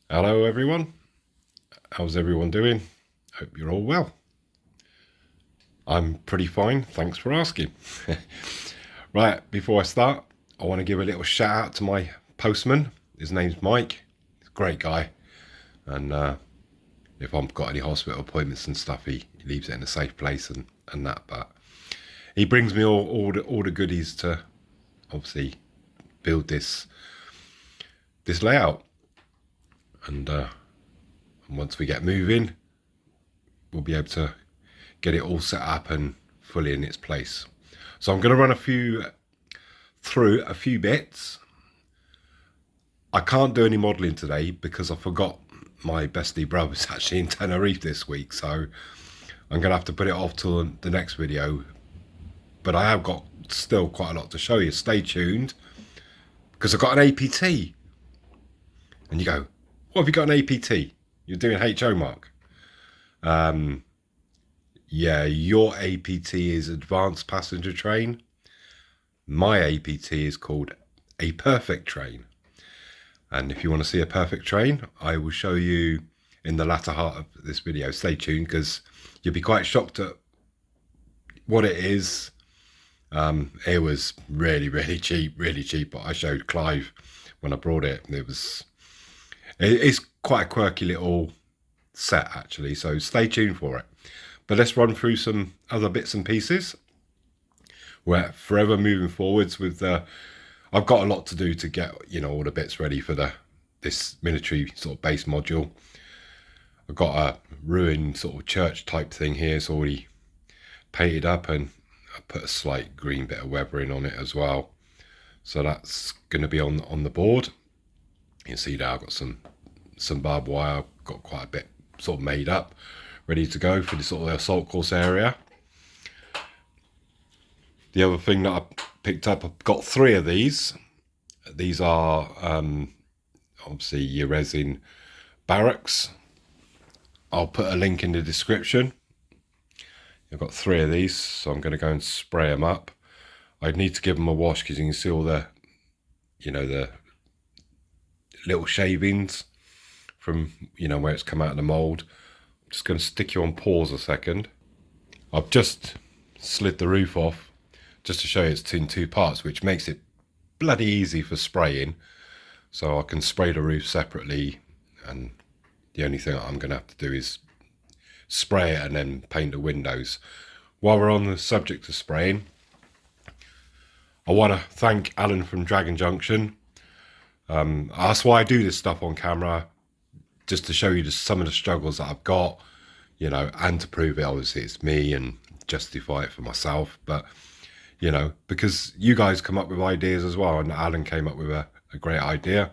Hello everyone, how's everyone doing? Hope you're all well. I'm pretty fine, thanks for asking. Right, before I start, I want to give a little shout out to my postman. His name's Mike, he's a great guy, and if I've got any hospital appointments and stuff, he leaves it in a safe place and that, but he brings me all the goodies to obviously build this layout, and once we get moving, we'll be able to get it all set up and fully in its place. So I'm going to run through a few bits. I can't do any modelling today because I forgot my bestie brother's actually in Tenerife this week, so I'm going to have to put it off till the next video. But I have got still quite a lot to show you. Stay tuned, because I've got an APT. And you go, what have you got an APT? You're doing HO mark. Yeah, your APT is Advanced Passenger Train. My APT is called a perfect train. And if you want to see a perfect train, I will show you in the latter part of this video. Stay tuned, because you'll be quite shocked at what it is. It was really cheap, But I showed Clive when I brought it. It's quite a quirky little set actually, so stay tuned for it. But let's run through some other bits and pieces. We're forever moving forwards with I've got a lot to do to get all the bits ready for this military sort of base module. I've got a ruined sort of church type thing here. It's already painted up, and I put a slight green bit of weathering on it as well. So that's going to be on the board. You can see there I've got some barbed wire. I've got quite a bit sort of made up, ready to go for the sort of assault course area. The other thing that I picked up, I've got 3 of these. These are obviously your Resin barracks. I'll put a link in the description. I've got 3 of these, so I'm going to go and spray them up. I need to give them a wash because you can see all the little shavings from where it's come out of the mold. I'm just going to stick you on pause a second. I've just slid the roof off just to show you it's in 2 parts, which makes it bloody easy for spraying. So I can spray the roof separately, and the only thing I'm going to have to do is spray it and then paint the windows. While we're on the subject of spraying, I want to thank Alan from Dragon Junction. That's why I do this stuff on camera, just to show you some of the struggles that I've got, and to prove it, obviously it's me, and justify it for myself. But because you guys come up with ideas as well, and Alan came up with a great idea,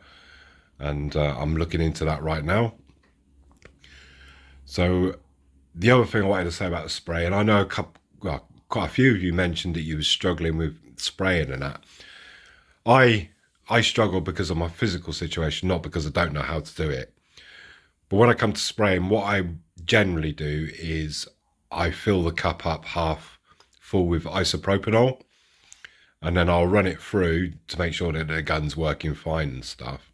and I'm looking into that right now. So the other thing I wanted to say about the spray, and I know quite a few of you mentioned that you were struggling with spraying and that. I struggle because of my physical situation, not because I don't know how to do it. But when I come to spraying, what I generally do is I fill the cup up half full with isopropanol, and then I'll run it through to make sure that the gun's working fine and stuff.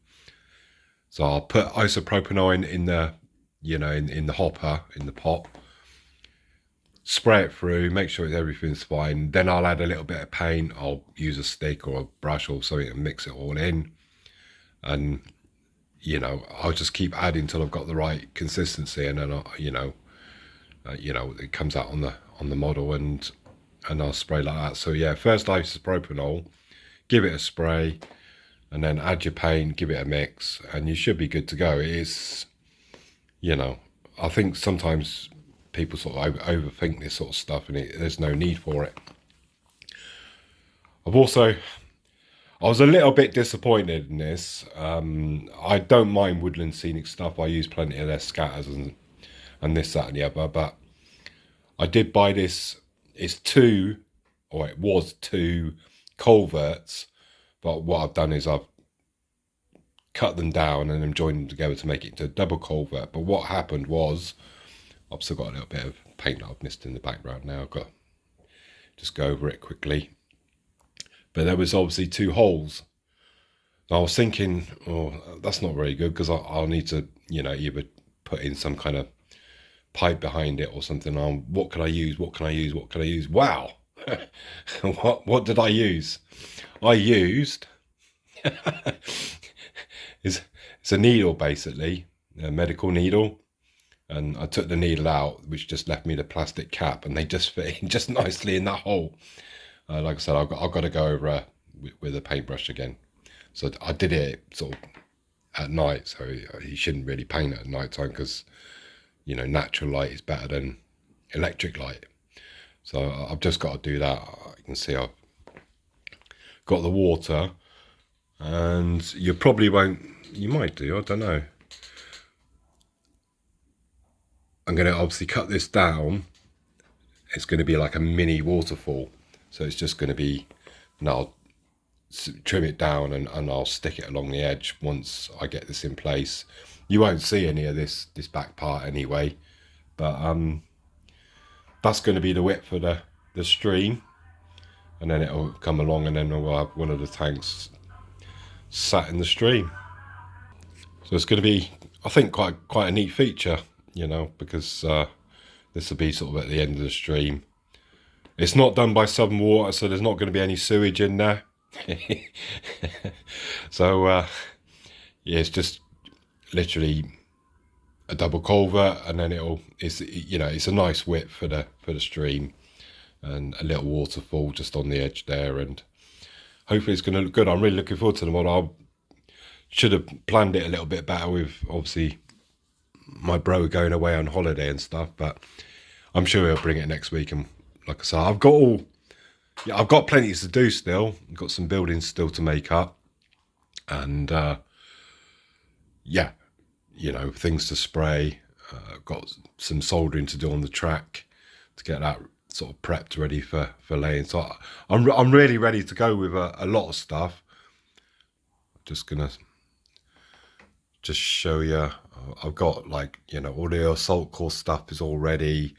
So I'll put isopropanol in the in the hopper, in the pot, spray it through, make sure everything's fine. Then I'll add a little bit of paint. I'll use a stick or a brush or something and mix it all in. And, I'll just keep adding till I've got the right consistency. And then, it comes out on the model, and I'll spray like that. So yeah, first isopropanol, give it a spray, and then add your paint, give it a mix, and you should be good to go. It is, I think sometimes people sort of overthink this sort of stuff, and there's no need for it. I was a little bit disappointed in this. I don't mind woodland scenic stuff. I use plenty of their scatters and this, that, and the other. But I did buy this. It was 2 culverts. But what I've done is I've cut them down and then joined them together to make it into a double culvert. But what happened was, I've still got a little bit of paint that I've missed in the background now. I've got to just go over it quickly. But there was obviously 2 holes. I was thinking, oh, that's not very good because I'll need to, either put in some kind of pipe behind it or something. What can I use? What can I use? What can I use? Wow. What did I use? I used it's a needle, basically, a medical needle. And I took the needle out, which just left me the plastic cap, and they just fit in just nicely in that hole. Like I said, I've got to go over with a paintbrush again. So I did it sort of at night, so you shouldn't really paint at night time because, natural light is better than electric light. So I've just got to do that. You can see I've got the water, and you probably won't, you might do, I don't know. I'm going to obviously cut this down. It's going to be like a mini waterfall. So it's just going to be, and I'll trim it down and I'll stick it along the edge once I get this in place. You won't see any of this back part anyway, but that's going to be the width for the stream, and then it'll come along, and then we'll have one of the tanks sat in the stream. So it's going to be, I think, quite a neat feature, because this will be sort of at the end of the stream. It's not done by Southern Water, so there's not going to be any sewage in there. So yeah, it's just literally a double culvert, and then it's a nice width for the stream, and a little waterfall just on the edge there, and hopefully it's going to look good. I'm really looking forward to the mod. I should have planned it a little bit better with obviously my bro going away on holiday and stuff, but I'm sure he'll bring it next week. And like I said, I've got plenty to do still. I've got some buildings still to make up, and yeah, things to spray. Got some soldering to do on the track to get that sort of prepped, ready for laying. So I'm really ready to go with a lot of stuff. Just gonna show you. I've got all the assault course stuff is all ready.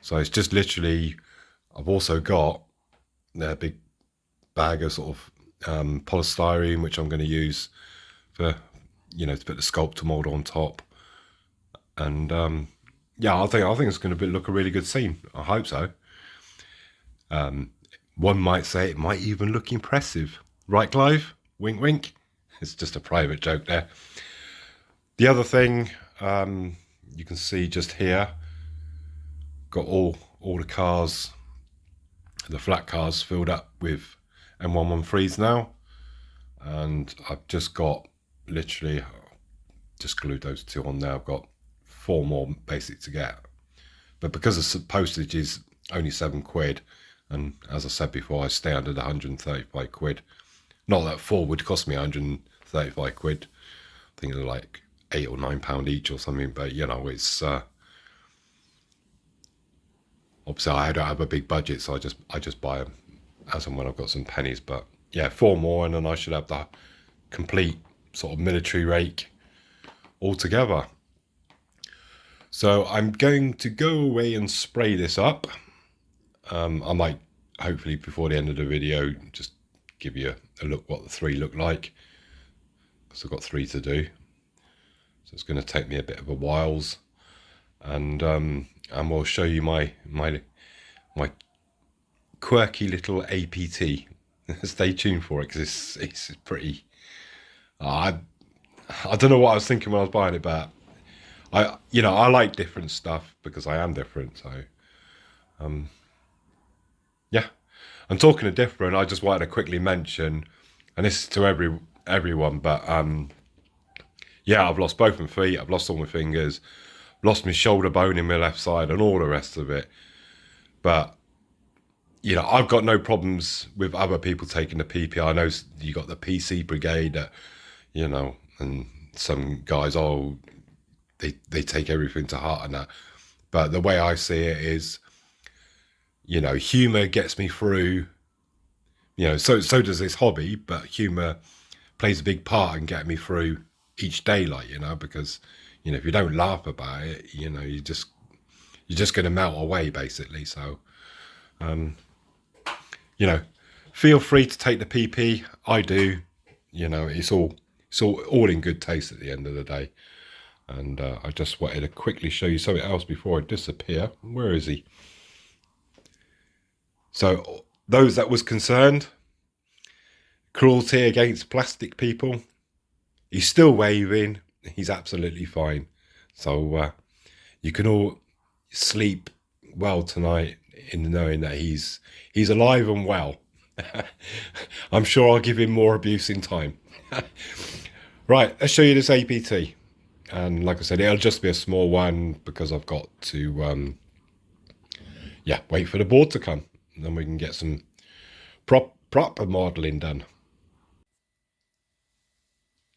So it's just literally, I've also got a big bag of sort of polystyrene, which I'm going to use for, to put the sculptor mold on top. And yeah, I think it's going to look a really good scene. I hope so. One might say it might even look impressive. Right, Clive? Wink, wink. It's just a private joke there. The other thing, you can see just here, got all the cars, the flat cars filled up with M113s now, and I've just got literally just glued those two on there. I've got 4 more basic to get, but because the postage is only £7, and as I said before, I stay under the 135 quid. Not that 4 would cost me 135 quid. I think they're like £8 or £9 each or something, but it's obviously I don't have a big budget, so I just buy them as and when I've got some pennies. But yeah, 4 more, and then I should have the complete sort of military rake altogether. So I'm going to go away and spray this up. I might, hopefully before the end of the video, just give you a look what the 3 look like, because I've got 3 to do. So it's going to take me a bit of a whiles, and we'll show you my quirky little APT. Stay tuned for it, because it's pretty. I don't know what I was thinking when I was buying it, but I like different stuff because I am different. So yeah. And talking of different, I just wanted to quickly mention, and this is to everyone, but yeah, I've lost both my feet, I've lost all my fingers, lost my shoulder bone in my left side, and all the rest of it. But I've got no problems with other people taking the PP. I know you got the PC brigade that, and some guys, they take everything to heart and that. But the way I see it is, humour gets me through. So does this hobby, but humour plays a big part in getting me through each day, because if you don't laugh about it, you're just going to melt away, basically. So feel free to take the PP. I do. you know, it's all in good taste at the end of the day. And I just wanted to quickly show you something else before I disappear. Where is he? So those that was concerned, cruelty against plastic people, he's still waving. He's absolutely fine. So you can all sleep well tonight in knowing that he's alive and well. I'm sure I'll give him more abuse in time. Right, let's show you this APT. And like I said, it'll just be a small one because I've got to wait for the board to come. And then we can get some proper modelling done.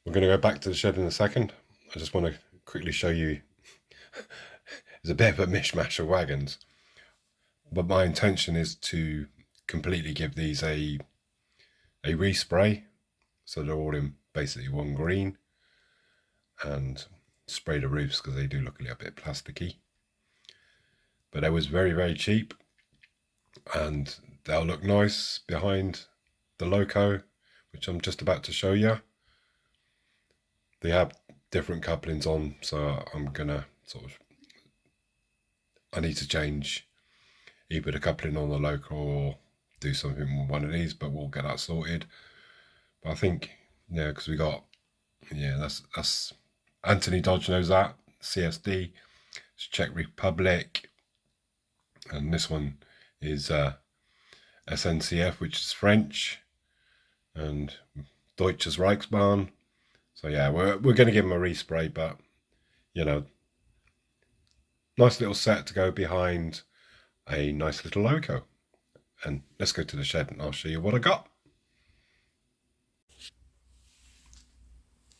We're going to go back to the shed in a second. I just want to quickly show you. It's a bit of a mishmash of wagons. But my intention is to completely give these a respray. So they're all in basically one green. And spray the roofs because they do look a little bit plasticky. But they was very, very cheap. And they'll look nice behind the loco, which I'm just about to show you. They have different couplings on, so I'm gonna I need to change either the coupling on the loco or do something with one of these, but we'll get that sorted. But I think, yeah, because we got, yeah, that's Anthony Dodge knows that, CSD, it's Czech Republic, and this one is SNCF, which is French, and Deutsches Reichsbahn. So yeah, we're going to give him a respray, but you know, nice little set to go behind a nice little loco. And let's go to the shed and I'll show you what I got.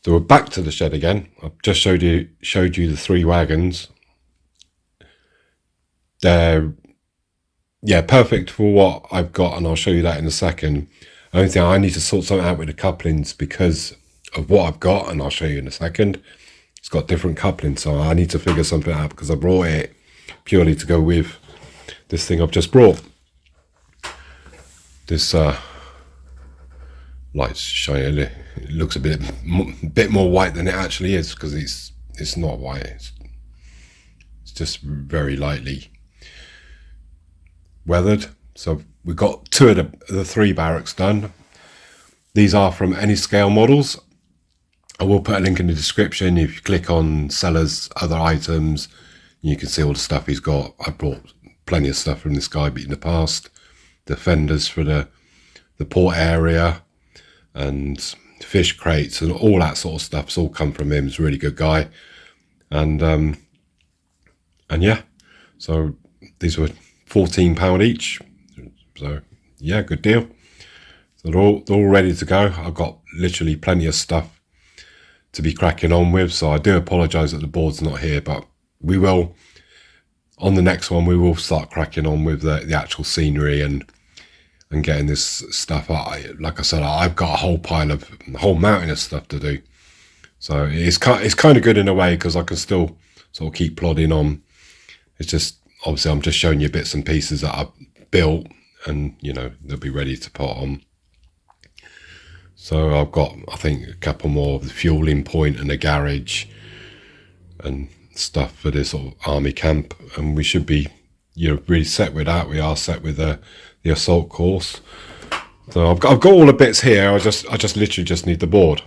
So we're back to the shed again. I've just showed you the 3 wagons. They're perfect for what I've got, and I'll show you that in a second. The only thing, I need to sort something out with the couplings because of what I've got, and I'll show you in a second. It's got different couplings, so I need to figure something out because I brought it purely to go with this thing I've just brought. This light's shining. It looks a bit more white than it actually is because it's not white. It's just very lightly weathered. So we've got 2 of the 3 barracks done. These are from any scale models. I will put a link in the description. If you click on sellers, other items, you can see all the stuff he's got. I brought plenty of stuff from this guy in the past. The fenders for the port area and fish crates and all that sort of stuff. It's all come from him. He's a really good guy. And yeah, so these were £14 each. So yeah, good deal. So they're all ready to go. I've got literally plenty of stuff to be cracking on with, so I do apologise that the board's not here, but we will, on the next one, we will start cracking on with the actual scenery and getting this stuff up. Like I said, I've got a whole mountain of stuff to do, so it's kind of good in a way because I can still sort of keep plodding on. It's just, obviously I'm just showing you bits and pieces that I've built, and you know, they'll be ready to put on. So I've got, I think, a couple more of the fueling point and a garage and stuff for this sort of army camp, and we should be, you know, really set with that. We are set with the assault course. So I've got all the bits here. I just literally just need the board.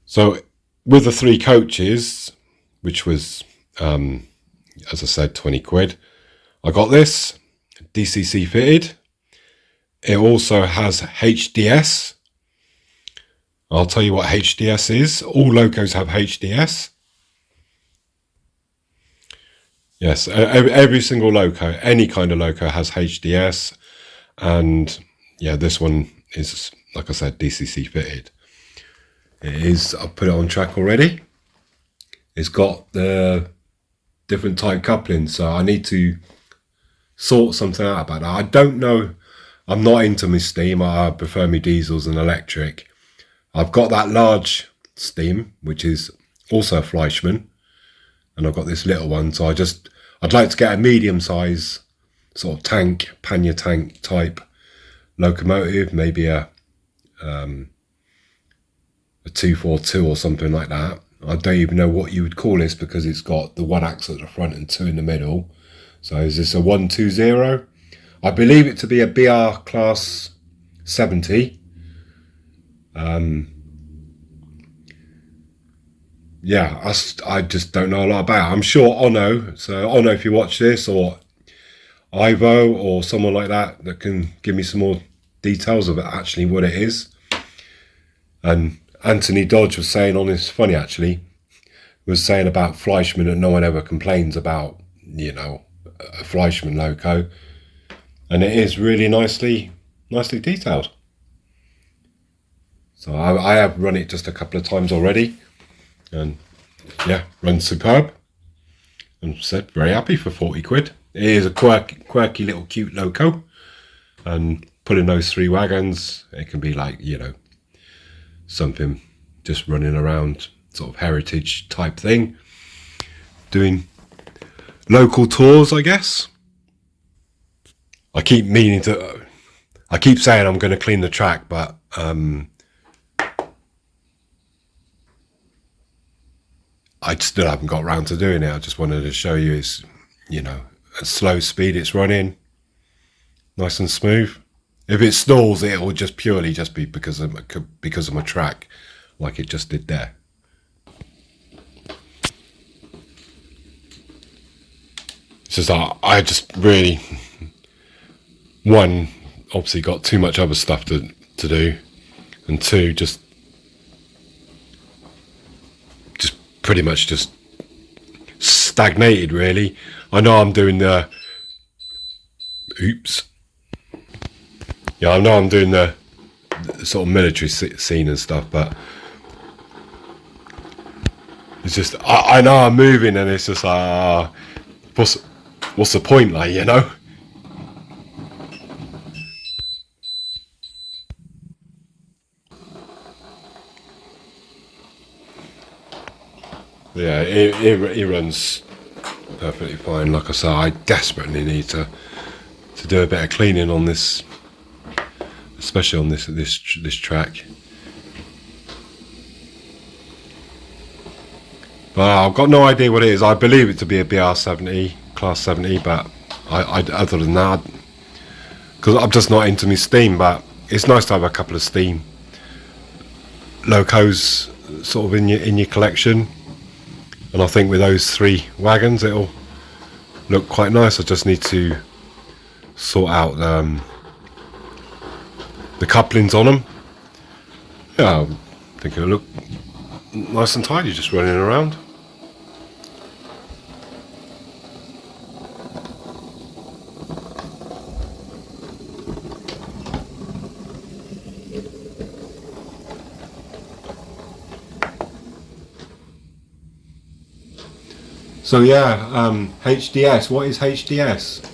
So with the 3 coaches, which was, as I said, 20 quid, I got this DCC fitted. It also has HDS. I'll tell you what HDS is. All locos have HDS. Yes, every single loco, any kind of loco has HDS. And yeah, this one is, like I said, DCC fitted. It is, I've put it on track already. It's got the different type couplings, so I need to sort something out about that. I don't know. I'm not into my steam. I prefer my diesels and electric. I've got that large steam, which is also a Fleischmann, and I've got this little one. So I'd like to get a medium size sort of tank, pannier tank type locomotive, maybe a a 242 or something like that. I don't even know what you would call this because it's got the 1 axle at the front and 2 in the middle. So is this a 120? I believe it to be a BR class 70. Yeah, I just don't know a lot about it. I'm sure Ono, so Ono, if you watch this, or Ivo or someone like that can give me some more details of it, actually what it is. And Anthony Dodge was saying on this, funny actually, was saying about Fleischmann that no one ever complains about, you know, a Fleischmann loco, and it is really nicely detailed. So I have run it just a couple of times already, and yeah, runs superb, and said very happy for 40 quid. It is a quirky little cute loco, and pulling those 3 wagons, it can be like, you know, something just running around, sort of heritage type thing, doing local tours, I guess. I keep saying I'm going to clean the track, but I still haven't got around to doing it. I just wanted to show you it's, you know, at slow speed it's running, nice and smooth. If it stalls, it will just purely be because of my track, like it just did there. It's just I just really, one, obviously got too much other stuff to do, and 2, just pretty much just stagnated really. I know I'm doing the I know I'm doing the sort of military scene and stuff, but it's just I know I'm moving, and it's just like what's the point, like, you know? Yeah, it runs perfectly fine. Like I say, I desperately need to do a bit of cleaning on this, especially on this track. But I've got no idea what it is. I believe it to be a BR 70, class 70, but I other than that, because I'm just not into my steam. But it's nice to have a couple of steam locos sort of in your collection. And I think with those 3 wagons, it'll look quite nice. I just need to sort out the couplings on them. Yeah, I think it'll look nice and tidy, just running around. So yeah, HDS, what is HDS?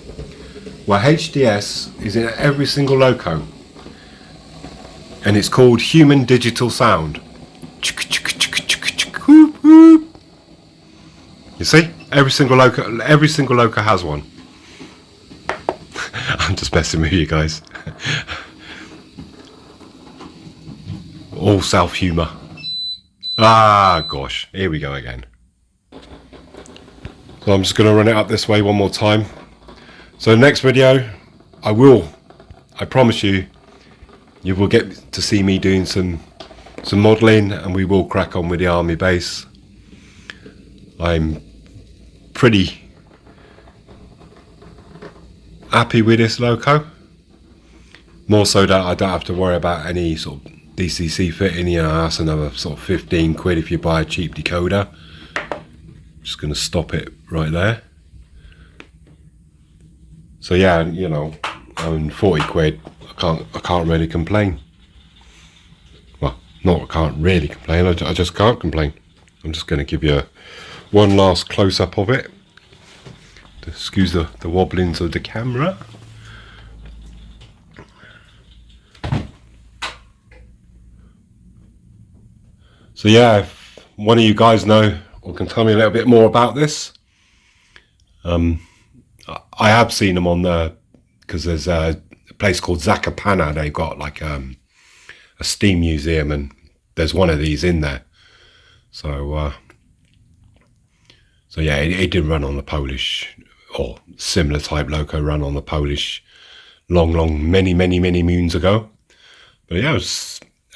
Well, HDS is in every single loco, and it's called Human Digital Sound. You see, every single loco has one. I'm just messing with you guys. All self-humour. Ah, gosh, here we go again. So I'm just going to run it up this way one more time. So next video, I promise you will get to see me doing some modelling, and we will crack on with the army base. I'm pretty happy with this loco. More so that I don't have to worry about any sort of DCC fitting. You know, that's another sort of 15 quid if you buy a cheap decoder. Just going to stop it right there. So yeah, you know, I mean, 40 quid, I can't really complain. Well, not I can't really complain, I just can't complain. I'm just going to give you one last close-up of it. Excuse the wobblings of the camera. So yeah, if one of you guys know or can tell me a little bit more about this, I have seen them on the, because there's a place called Zakopane. They've got like a a steam museum, and there's one of these in there. So yeah, it did run on the Polish, or similar type loco run on the Polish many moons ago. But yeah,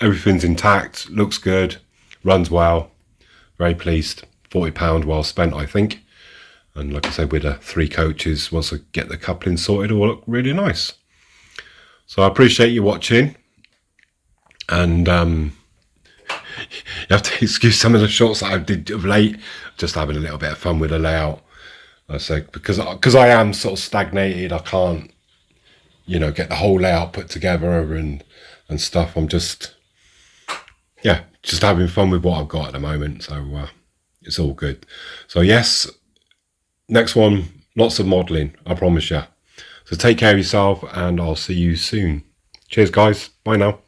everything's intact, looks good, runs well, very pleased. £40 well spent, I think. And like I said, with the 3 coaches, once I get the coupling sorted, it will look really nice. So I appreciate you watching, and you have to excuse some of the shots that I did of late, just having a little bit of fun with the layout. I say, because I am sort of stagnated, I can't, you know, get the whole layout put together and stuff. I'm just having fun with what I've got at the moment, so it's all good. So yes, next one, lots of modelling, I promise you. So take care of yourself, and I'll see you soon. Cheers guys, bye now.